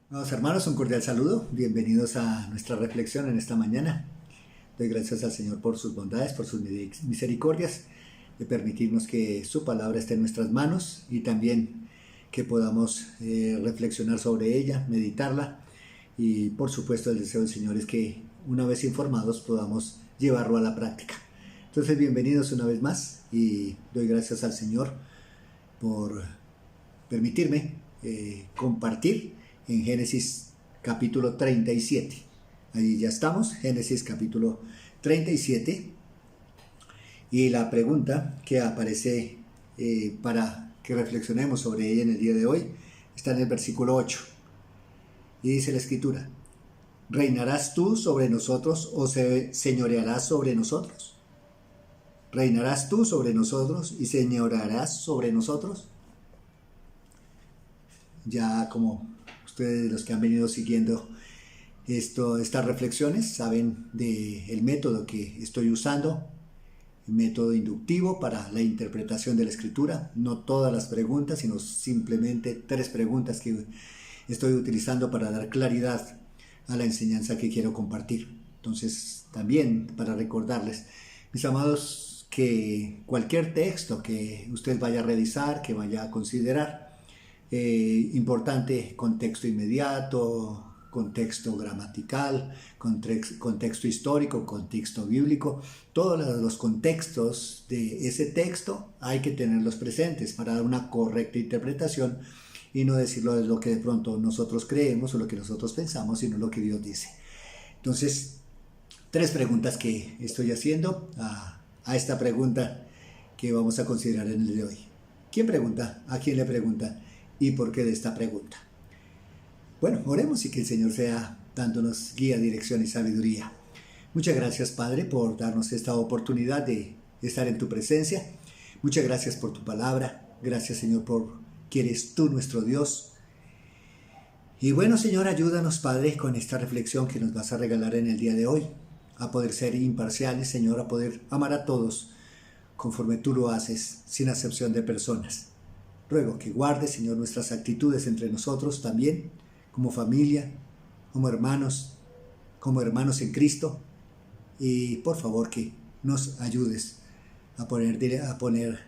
Amados hermanos, un cordial saludo. Bienvenidos a nuestra reflexión en esta mañana. Doy gracias al Señor por sus bondades, por sus misericordias, de permitirnos que su palabra esté en nuestras manos y también que podamos reflexionar sobre ella, meditarla. Y por supuesto el deseo del Señor es que una vez informados podamos llevarlo a la práctica. Entonces bienvenidos una vez más y doy gracias al Señor por permitirme compartir en Génesis capítulo 37. Ahí ya estamos, Génesis capítulo 37. Y la pregunta que aparece para que reflexionemos sobre ella en el día de hoy está en el versículo 8. Y dice la escritura: ¿reinarás tú sobre nosotros o señorearás sobre nosotros? ¿Reinarás tú sobre nosotros y señorearás sobre nosotros? Ya como ustedes, los que han venido siguiendo estas reflexiones, saben del método que estoy usando, el método inductivo para la interpretación de la escritura. No todas las preguntas, sino simplemente 3 preguntas que estoy utilizando para dar claridad a la enseñanza que quiero compartir. Entonces, también para recordarles, mis amados, que cualquier texto que usted vaya a revisar, que vaya a considerar, importante: contexto inmediato, contexto gramatical, contexto histórico, contexto bíblico. Todos los contextos de ese texto hay que tenerlos presentes para dar una correcta interpretación y no decirlo de lo que de pronto nosotros creemos o lo que nosotros pensamos, sino lo que Dios dice. Entonces, 3 preguntas que estoy haciendo a esta pregunta que vamos a considerar en el día de hoy. ¿Quién pregunta? ¿A quién le pregunta? ¿Y por qué de esta pregunta? Bueno, oremos y que el Señor sea dándonos guía, dirección y sabiduría. Muchas gracias, Padre, por darnos esta oportunidad de estar en tu presencia. Muchas gracias por tu palabra. Gracias, Señor, por que eres tú nuestro Dios. Y bueno, Señor, ayúdanos, Padre, con esta reflexión que nos vas a regalar en el día de hoy, a poder ser imparciales, Señor, a poder amar a todos conforme tú lo haces, sin acepción de personas. Ruego que guarde, Señor, nuestras actitudes entre nosotros también, como familia, como hermanos en Cristo. Y por favor que nos ayudes a poner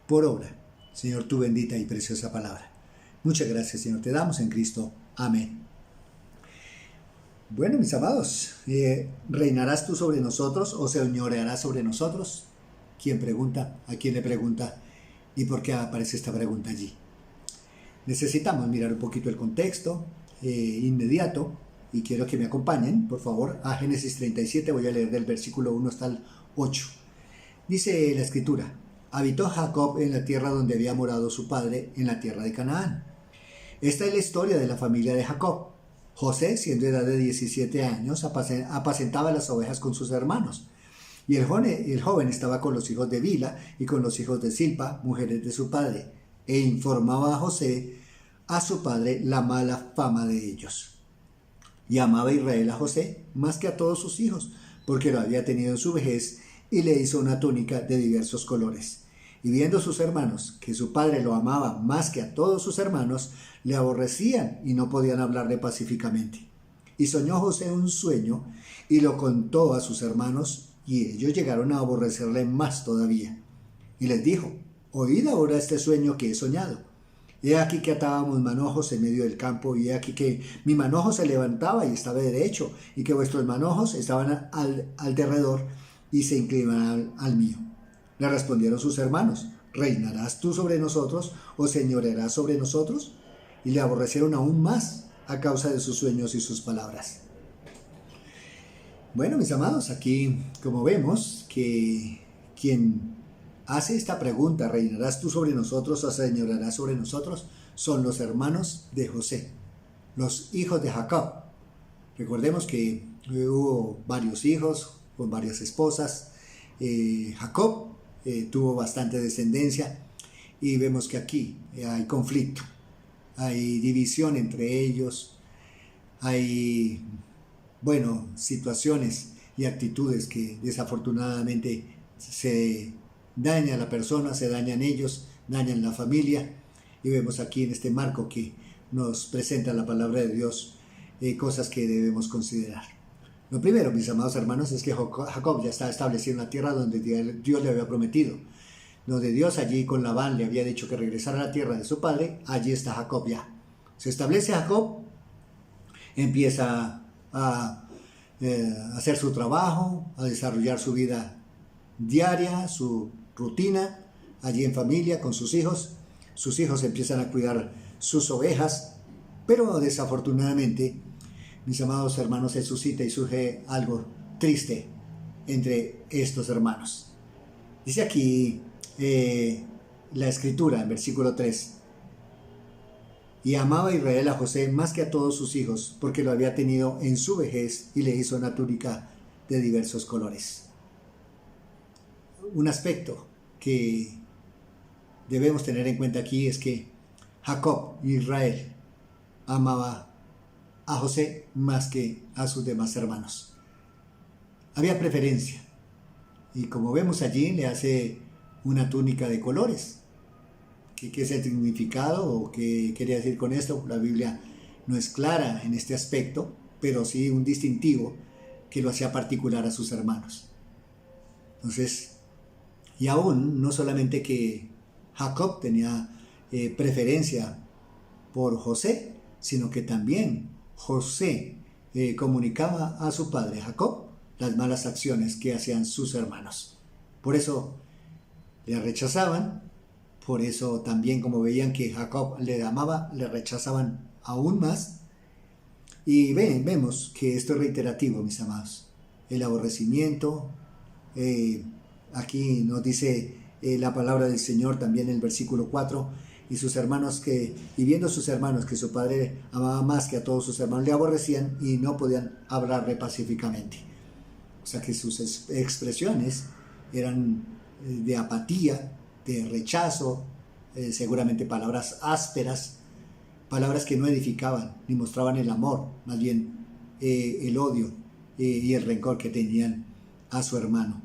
por obra, Señor, tu bendita y preciosa palabra. Muchas gracias, Señor, te damos en Cristo. Amén. Bueno, mis amados, ¿reinarás tú sobre nosotros o señorearás sobre nosotros? ¿Quién pregunta? ¿A quién le pregunta? ¿Y por qué aparece esta pregunta allí? Necesitamos mirar un poquito el contexto inmediato, y quiero que me acompañen, por favor, a Génesis 37. Voy a leer del versículo 1 hasta el 8. Dice la escritura: habitó Jacob en la tierra donde había morado su padre, en la tierra de Canaán. Esta es la historia de la familia de Jacob. José, siendo edad de 17 años, apacentaba las ovejas con sus hermanos. Y el joven estaba con los hijos de Bila y con los hijos de Silpa, mujeres de su padre, e informaba a José, a su padre, la mala fama de ellos. Y amaba Israel a José más que a todos sus hijos, porque lo había tenido en su vejez, y le hizo una túnica de diversos colores. Y viendo sus hermanos que su padre lo amaba más que a todos sus hermanos, le aborrecían y no podían hablarle pacíficamente. Y soñó José un sueño y lo contó a sus hermanos, y ellos llegaron a aborrecerle más todavía. Y les dijo: oíd ahora este sueño que he soñado. He aquí que atábamos manojos en medio del campo, y he aquí que mi manojo se levantaba y estaba derecho, y que vuestros manojos estaban al derredor y se inclinaban al mío. Le respondieron sus hermanos: ¿reinarás tú sobre nosotros o señorearás sobre nosotros? Y le aborrecieron aún más a causa de sus sueños y sus palabras. Bueno, mis amados, aquí como vemos que quien hace esta pregunta, ¿reinarás tú sobre nosotros o señorearás sobre nosotros?, son los hermanos de José, los hijos de Jacob. Recordemos que hubo varios hijos con varias esposas. Jacob tuvo bastante descendencia, y vemos que aquí hay conflicto, hay división entre ellos, hay situaciones y actitudes que desafortunadamente se dañan a la persona, se dañan ellos, dañan la familia. Y vemos aquí en este marco que nos presenta la palabra de Dios cosas que debemos considerar. Lo primero, mis amados hermanos, es que Jacob ya está establecido en la tierra donde Dios le había prometido. Donde Dios allí con Labán le había dicho que regresara a la tierra de su padre, allí está Jacob ya. Se establece Jacob, empieza a hacer su trabajo, a desarrollar su vida diaria, su rutina, allí en familia, con sus hijos. Sus hijos empiezan a cuidar sus ovejas, pero desafortunadamente, mis amados hermanos, se suscita y surge algo triste entre estos hermanos. Dice aquí la escritura, en versículo 3, y amaba Israel a José más que a todos sus hijos, porque lo había tenido en su vejez y le hizo una túnica de diversos colores. Un aspecto que debemos tener en cuenta aquí es que Jacob, Israel, amaba a José más que a sus demás hermanos. Había preferencia, y como vemos allí, le hace una túnica de colores. ¿Qué es el significado o qué quería decir con esto? La Biblia no es clara en este aspecto, pero sí un distintivo que lo hacía particular a sus hermanos. Entonces, y aún no solamente que Jacob tenía preferencia por José, sino que también José comunicaba a su padre Jacob las malas acciones que hacían sus hermanos. Por eso le rechazaban, por eso también como veían que Jacob le amaba, le rechazaban aún más. Y vemos que esto es reiterativo, mis amados. El aborrecimiento, aquí nos dice la palabra del Señor también en el versículo 4, y viendo sus hermanos que su padre amaba más que a todos sus hermanos, le aborrecían y no podían hablarle pacíficamente. O sea que sus expresiones eran de apatía, de rechazo, seguramente palabras ásperas, palabras que no edificaban ni mostraban el amor, más bien el odio y el rencor que tenían a su hermano.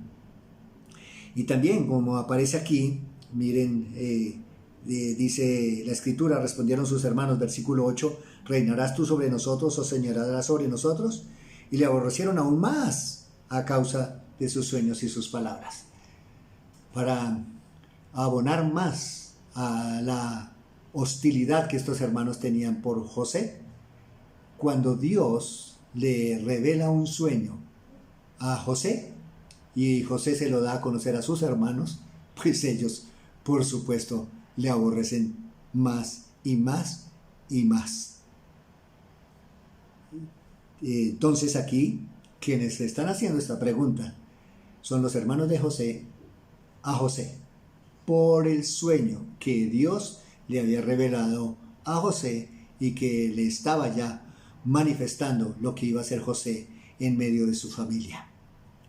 Y también, como aparece aquí, miren, dice la escritura, respondieron sus hermanos, versículo 8, ¿reinarás tú sobre nosotros o señorarás sobre nosotros? Y le aborrecieron aún más a causa de sus sueños y sus palabras. Para abonar más a la hostilidad que estos hermanos tenían por José, cuando Dios le revela un sueño a José y José se lo da a conocer a sus hermanos, pues ellos, por supuesto, le aborrecen más y más y más. Entonces aquí, quienes están haciendo esta pregunta son los hermanos de José a José, por el sueño que Dios le había revelado a José y que le estaba ya manifestando lo que iba a ser José en medio de su familia.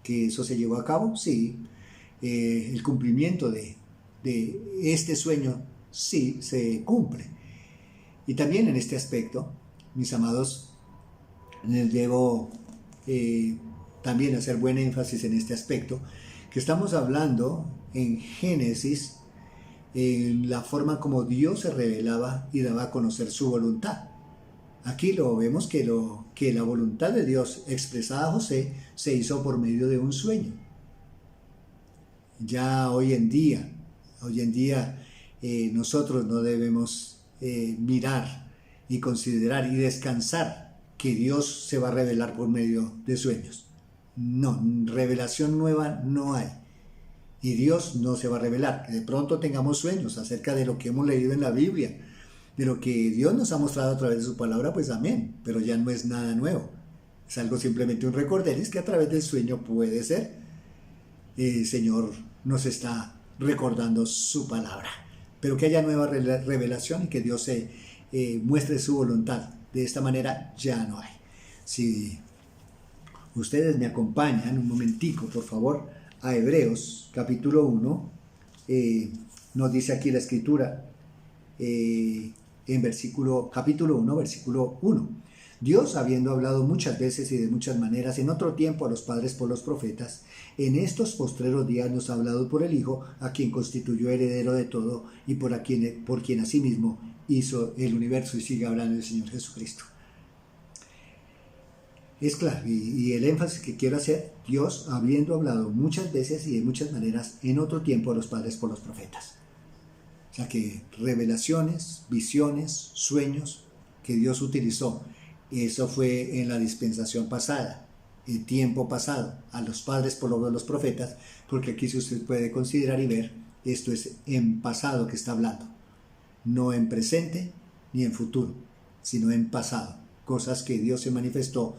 ¿Que eso se llevó a cabo? Sí. El cumplimiento de este sueño sí se cumple. Y también en este aspecto, mis amados, debo también hacer buen énfasis en este aspecto, que estamos hablando en Génesis, en la forma como Dios se revelaba y daba a conocer su voluntad. Aquí lo vemos que la voluntad de Dios expresada a José se hizo por medio de un sueño. Ya hoy en día nosotros no debemos mirar y considerar y descansar que Dios se va a revelar por medio de sueños. No, revelación nueva no hay. Y Dios no se va a revelar. Que de pronto tengamos sueños acerca de lo que hemos leído en la Biblia, de lo que Dios nos ha mostrado a través de su palabra, pues amén. Pero ya no es nada nuevo. Es algo simplemente un recorderis que a través del sueño puede ser. El Señor nos está recordando su palabra. Pero que haya nueva revelación y que Dios se muestre su voluntad. De esta manera ya no hay. Si ustedes me acompañan un momentico, por favor, a Hebreos capítulo 1, nos dice aquí la escritura en capítulo 1, versículo 1. Dios, habiendo hablado muchas veces y de muchas maneras en otro tiempo a los padres por los profetas, en estos postreros días nos ha hablado por el Hijo, a quien constituyó heredero de todo y por quien asimismo hizo el universo, y sigue hablando el Señor Jesucristo. Es claro, y el énfasis que quiero hacer: Dios, habiendo hablado muchas veces y de muchas maneras en otro tiempo a los padres por los profetas. O sea que revelaciones, visiones, sueños que Dios utilizó, eso fue en la dispensación pasada, el tiempo pasado, a los padres por los profetas, porque aquí, si usted puede considerar y ver, esto es en pasado que está hablando, no en presente ni en futuro, sino en pasado. Cosas que Dios se manifestó,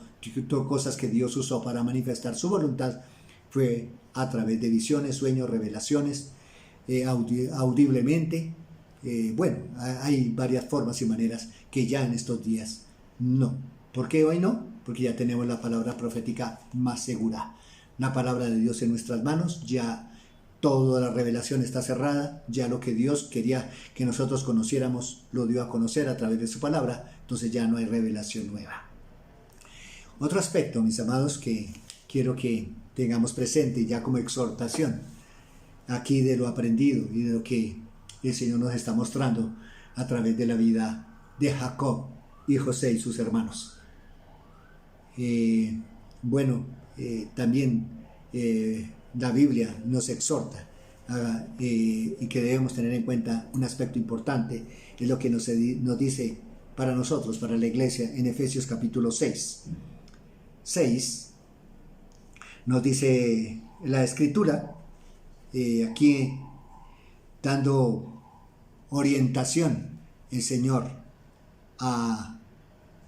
cosas que Dios usó para manifestar su voluntad, fue a través de visiones, sueños, revelaciones, audiblemente. Bueno, hay varias formas y maneras que ya en estos días no. ¿Por qué hoy no? Porque ya tenemos la palabra profética más segura. La palabra de Dios en nuestras manos, ya toda la revelación está cerrada, ya lo que Dios quería que nosotros conociéramos lo dio a conocer a través de su palabra, entonces ya no hay revelación nueva. Otro aspecto, mis amados, que quiero que tengamos presente ya como exhortación, aquí de lo aprendido y de lo que el Señor nos está mostrando a través de la vida de Jacob y José y sus hermanos. También la Biblia nos exhorta y que debemos tener en cuenta un aspecto importante, es lo que nos dice para nosotros, para la iglesia, en Efesios capítulo 6. Nos dice la Escritura, aquí dando orientación el Señor a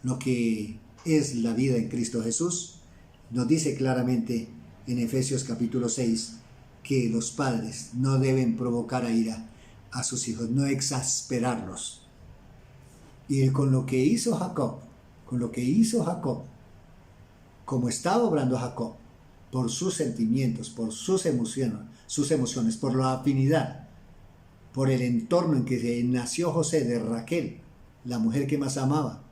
lo que es la vida en Cristo Jesús. Nos dice claramente en Efesios capítulo 6 que los padres no deben provocar a ira a sus hijos, no exasperarlos. Y con lo que hizo Jacob, como estaba obrando Jacob, por sus sentimientos, por sus emociones, por la afinidad, por el entorno en que nació José de Raquel, la mujer que más amaba,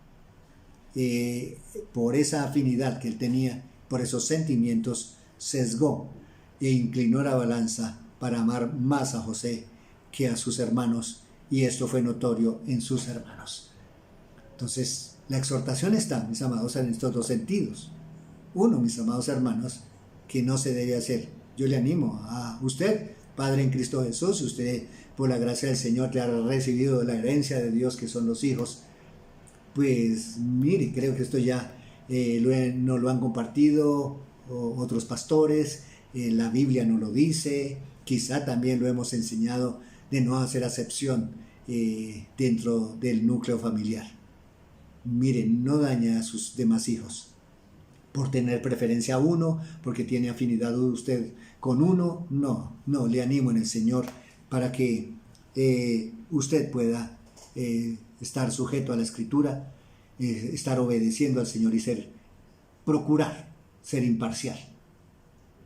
por esa afinidad que él tenía, por esos sentimientos, sesgó e inclinó la balanza para amar más a José que a sus hermanos, y esto fue notorio en sus hermanos. Entonces, la exhortación está, mis amados, en estos dos sentidos. Uno, mis amados hermanos, que no se debe hacer. Yo le animo a usted, Padre en Cristo Jesús, usted por la gracia del Señor que ha recibido la herencia de Dios que son los hijos, pues mire, creo que esto ya nos lo han compartido otros pastores, la Biblia nos lo dice, quizá también lo hemos enseñado de no hacer acepción dentro del núcleo familiar. Mire, no daña a sus demás hijos por tener preferencia a uno, porque tiene afinidad usted con uno. No, le animo en el Señor para que usted pueda estar sujeto a la Escritura, estar obedeciendo al Señor y procurar ser imparcial.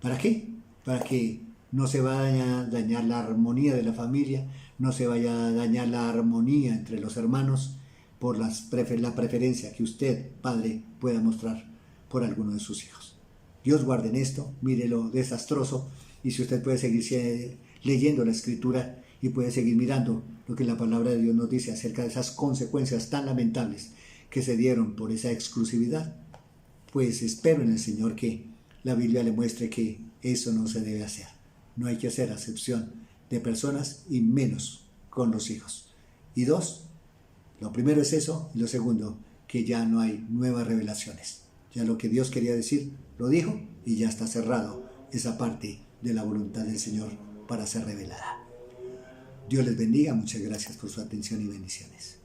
¿Para qué? Para que no se vaya a dañar la armonía de la familia, no se vaya a dañar la armonía entre los hermanos por la preferencia que usted, padre, pueda mostrar por alguno de sus hijos. Dios guarde en esto, mire lo desastroso, y si usted puede seguir leyendo la Escritura y puede seguir mirando lo que la palabra de Dios nos dice acerca de esas consecuencias tan lamentables que se dieron por esa exclusividad, pues espero en el Señor que la Biblia le muestre que eso no se debe hacer. No hay que hacer acepción de personas, y menos con los hijos. Y dos, lo primero es eso, y lo segundo, que ya no hay nuevas revelaciones. Ya lo que Dios quería decir, lo dijo, y ya está cerrado esa parte de la voluntad del Señor para ser revelada. Dios les bendiga, muchas gracias por su atención y bendiciones.